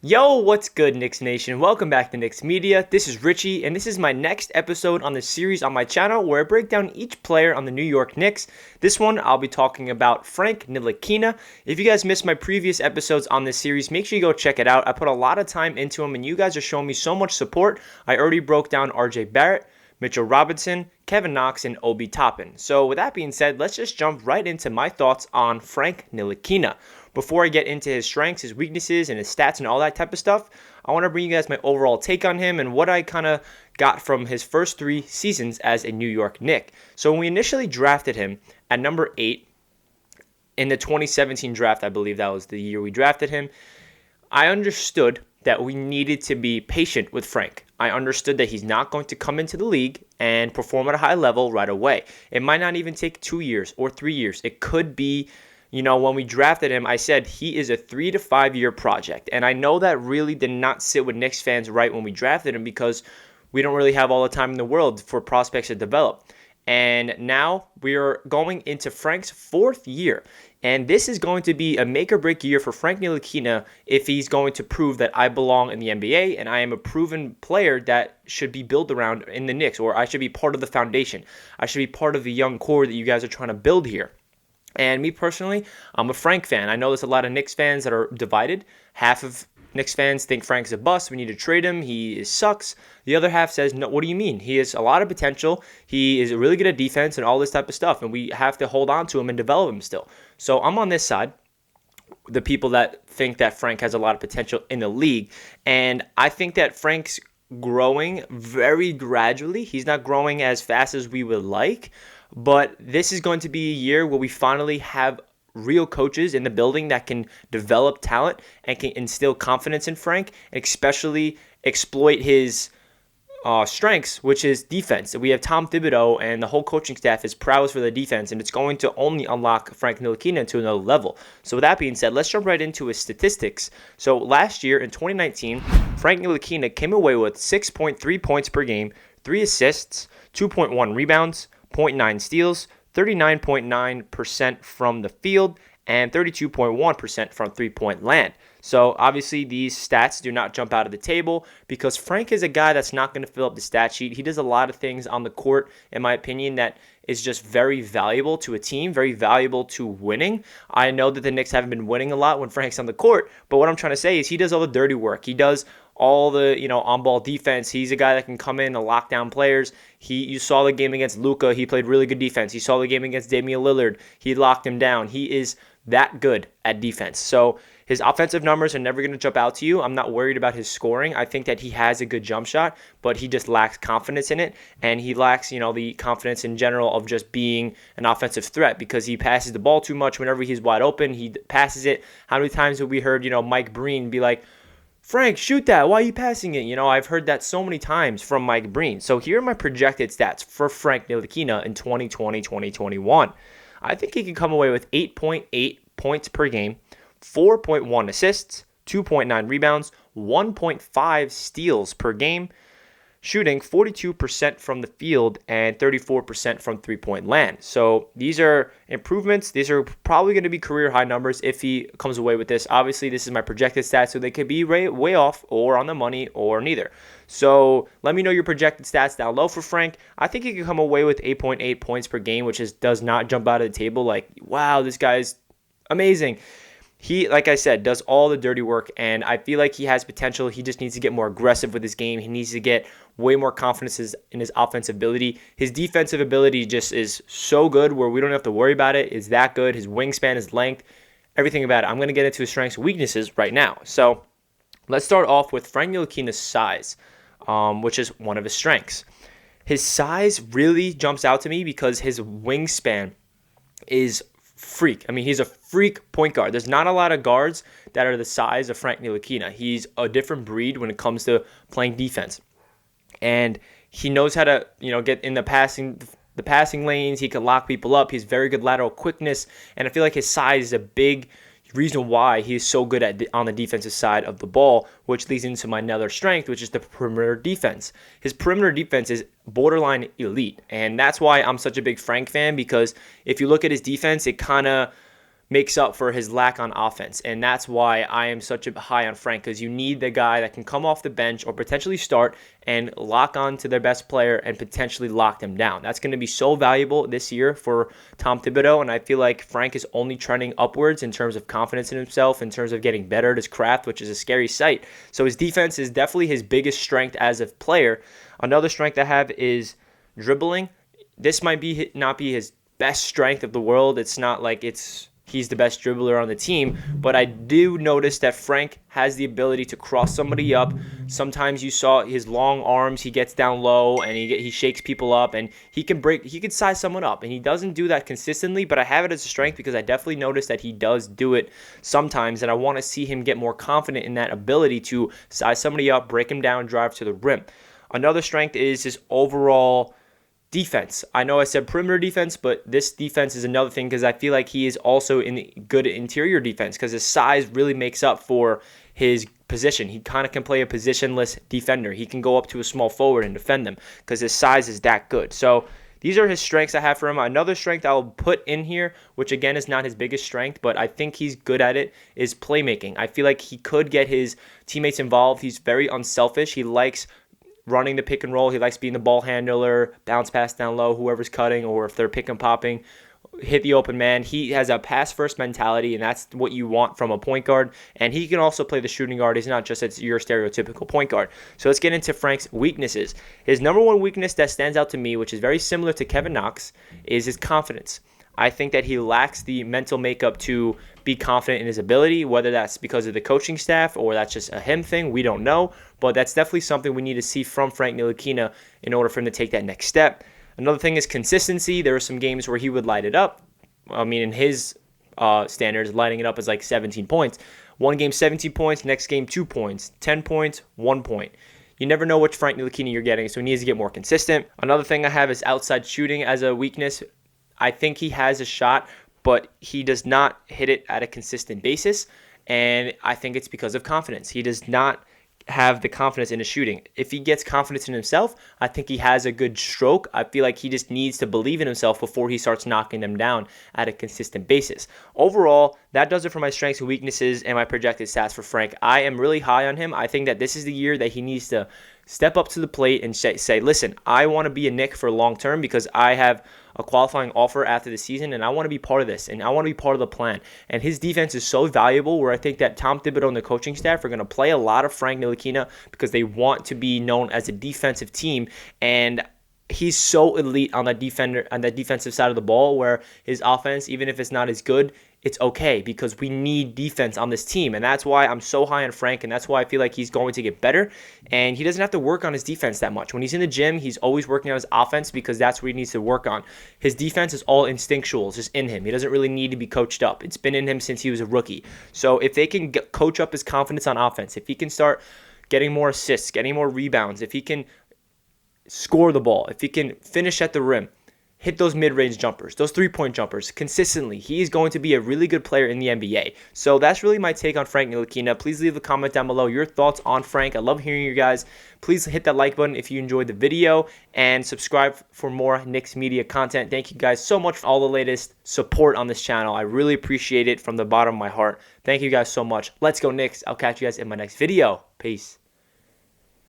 Yo, what's good, Knicks Nation? Welcome back to Knicks Media. This is Richie, and this is my next episode on the series on my channel where I break down each player on the New York Knicks. This one, I'll be talking about Frank Ntilikina. If you guys missed my previous episodes on this series, make sure you go check it out. I put a lot of time into them, and you guys are showing me so much support. I already broke down RJ Barrett, Mitchell Robinson, Kevin Knox, and Obi Toppin. So with that being said, let's just jump right into my thoughts on Frank Ntilikina. Before I get into his strengths, his weaknesses, and his stats and all that type of stuff, I want to bring you guys my overall take on him and what I kind of got from his first 3 seasons as a New York Knick. So when we initially drafted him at number 8 in the 2017 draft, I believe that was the year we drafted him, I understood that we needed to be patient with Frank. I understood that he's not going to come into the league and perform at a high level right away. It might not even take 2 years or 3 years. It could be, when we drafted him, I said he is a 3 to 5 year project. And I know that really did not sit with Knicks fans right when we drafted him because we don't really have all the time in the world for prospects to develop. And now we are going into Frank's 4th year. And this is going to be a make or break year for Frank Ntilikina if he's going to prove that I belong in the NBA and I am a proven player that should be built around in the Knicks, or I should be part of the foundation. I should be part of the young core that you guys are trying to build here. And me personally, I'm a Frank fan. I know there's a lot of Knicks fans that are divided. Half of Knicks fans think Frank's a bust. We need to trade him. He sucks. The other half says, no, what do you mean? He has a lot of potential. He is really good at defense and all this type of stuff. And we have to hold on to him and develop him still. So I'm on this side, the people that think that Frank has a lot of potential in the league. And I think that Frank's growing very gradually. He's not growing as fast as we would like. But this is going to be a year where we finally have real coaches in the building that can develop talent and can instill confidence in Frank, and especially exploit his strengths, which is defense. We have Tom Thibodeau and the whole coaching staff is prowess for the defense, and it's going to only unlock Frank Ntilikina to another level. So with that being said, let's jump right into his statistics. So last year in 2019, Frank Ntilikina came away with 6.3 points per game, 3 assists, 2.1 rebounds, 0.9 steals, 39.9% from the field, and 32.1% from three-point land. So obviously these stats do not jump out of the table because Frank is a guy that's not going to fill up the stat sheet. He does a lot of things on the court, in my opinion, that is just very valuable to a team, very valuable to winning. I know that the Knicks haven't been winning a lot when Frank's on the court, but what I'm trying to say is he does all the dirty work. He does all the on-ball defense. He's a guy that can come in and lock down players. You saw the game against Luka. He played really good defense. You saw the game against Damian Lillard. He locked him down. He is that good at defense. So his offensive numbers are never going to jump out to you. I'm not worried about his scoring. I think that he has a good jump shot, but he just lacks confidence in it, and he lacks, the confidence in general of just being an offensive threat because he passes the ball too much. Whenever he's wide open, he passes it. How many times have we heard, Mike Breen be like, Frank, shoot that. Why are you passing it? I've heard that so many times from Mike Breen. So here are my projected stats for Frank Ntilikina in 2020-2021. I think he can come away with 8.8 points per game, 4.1 assists, 2.9 rebounds, 1.5 steals per game, shooting 42% from the field and 34% from three-point land. So these are improvements. These are probably going to be career high numbers if he comes away with this. Obviously, this is my projected stats, so they could be way off or on the money or neither. So let me know your projected stats down low for Frank. I think he could come away with 8.8 points per game, which does not jump out of the table like, wow, this guy's amazing. He, like I said, does all the dirty work, and I feel like he has potential. He just needs to get more aggressive with his game. He needs to get way more confidence in his offensive ability. His defensive ability just is so good where we don't have to worry about it. It's that good. His wingspan, his length, everything about it. I'm going to get into his strengths and weaknesses right now. So let's start off with Frank Ntilikina's size, which is one of his strengths. His size really jumps out to me because his wingspan is freak. I mean, he's a freak point guard. There's not a lot of guards that are the size of Frank Ntilikina. He's a different breed when it comes to playing defense. And he knows how to, get in the passing lanes. He can lock people up. He's very good lateral quickness. And I feel like his size is a big reason why he is so good on the defensive side of the ball, which leads into my another strength, which is the perimeter defense. His perimeter defense is borderline elite. And that's why I'm such a big Frank fan, because if you look at his defense, it kind of makes up for his lack on offense. And that's why I am such a high on Frank, because you need the guy that can come off the bench or potentially start and lock on to their best player and potentially lock them down. That's going to be so valuable this year for Tom Thibodeau, and I feel like Frank is only trending upwards in terms of confidence in himself, in terms of getting better at his craft, which is a scary sight. So his defense is definitely his biggest strength as a player. Another strength I have is dribbling. This might be not be his best strength of the world. It's not like he's the best dribbler on the team, but I do notice that Frank has the ability to cross somebody up. Sometimes you saw his long arms, he gets down low and he shakes people up, and he could size someone up, and he doesn't do that consistently, but I have it as a strength because I definitely notice that he does do it sometimes, and I want to see him get more confident in that ability to size somebody up, break him down, drive to the rim. Another strength is his overall defense. I know I said perimeter defense, but this defense is another thing because I feel like he is also in good interior defense because his size really makes up for his position. He kind of can play a positionless defender. He can go up to a small forward and defend them because his size is that good. So these are his strengths I have for him. Another strength I'll put in here, which again is not his biggest strength, but I think he's good at it, is playmaking. I feel like he could get his teammates involved. He's very unselfish. He likes running the pick and roll. He likes being the ball handler, bounce pass down low, whoever's cutting, or if they're pick and popping, hit the open man. He has a pass first mentality, and that's what you want from a point guard. And he can also play the shooting guard. He's not just your stereotypical point guard. So let's get into Frank's weaknesses. His number one weakness that stands out to me, which is very similar to Kevin Knox, is his confidence. I think that he lacks the mental makeup to be confident in his ability, whether that's because of the coaching staff or that's just a him thing. We don't know, but that's definitely something we need to see from Frank Ntilikina in order for him to take that next step. Another thing is consistency. There were some games where he would light it up. I mean, in his standards, lighting it up is like 17 points. One game, 17 points. Next game, 2 points. 10 points, 1 point. You never know which Frank Ntilikina you're getting, so he needs to get more consistent. Another thing I have is outside shooting as a weakness. I think he has a shot, but he does not hit it at a consistent basis, and I think it's because of confidence. He does not have the confidence in his shooting. If he gets confidence in himself, I think he has a good stroke. I feel like he just needs to believe in himself before he starts knocking them down at a consistent basis. Overall, that does it for my strengths and weaknesses and my projected stats for Frank. I am really high on him. I think that this is the year that he needs to step up to the plate and say, listen, I want to be a Knick for long term because I have a qualifying offer after the season, and I want to be part of this, and I want to be part of the plan. And his defense is so valuable where I think that Tom Thibodeau and the coaching staff are going to play a lot of Frank Ntilikina because they want to be known as a defensive team, and he's so elite on that defensive side of the ball where his offense, even if it's not as good, it's okay because we need defense on this team. And that's why I'm so high on Frank, and that's why I feel like he's going to get better. And he doesn't have to work on his defense that much. When he's in the gym, he's always working on his offense because that's what he needs to work on. His defense is all instinctual. It's just in him. He doesn't really need to be coached up. It's been in him since he was a rookie. So if they can coach up his confidence on offense, if he can start getting more assists, getting more rebounds, if he can score the ball, if he can finish at the rim, hit those mid-range jumpers, those three-point jumpers consistently, he is going to be a really good player in the NBA. So that's really my take on Frank Ntilikina. Please leave a comment down below your thoughts on Frank. I love hearing you guys. Please hit that like button if you enjoyed the video and subscribe for more Knicks media content. Thank you guys so much for all the latest support on this channel. I really appreciate it from the bottom of my heart. Thank you guys so much. Let's go Knicks. I'll catch you guys in my next video. Peace.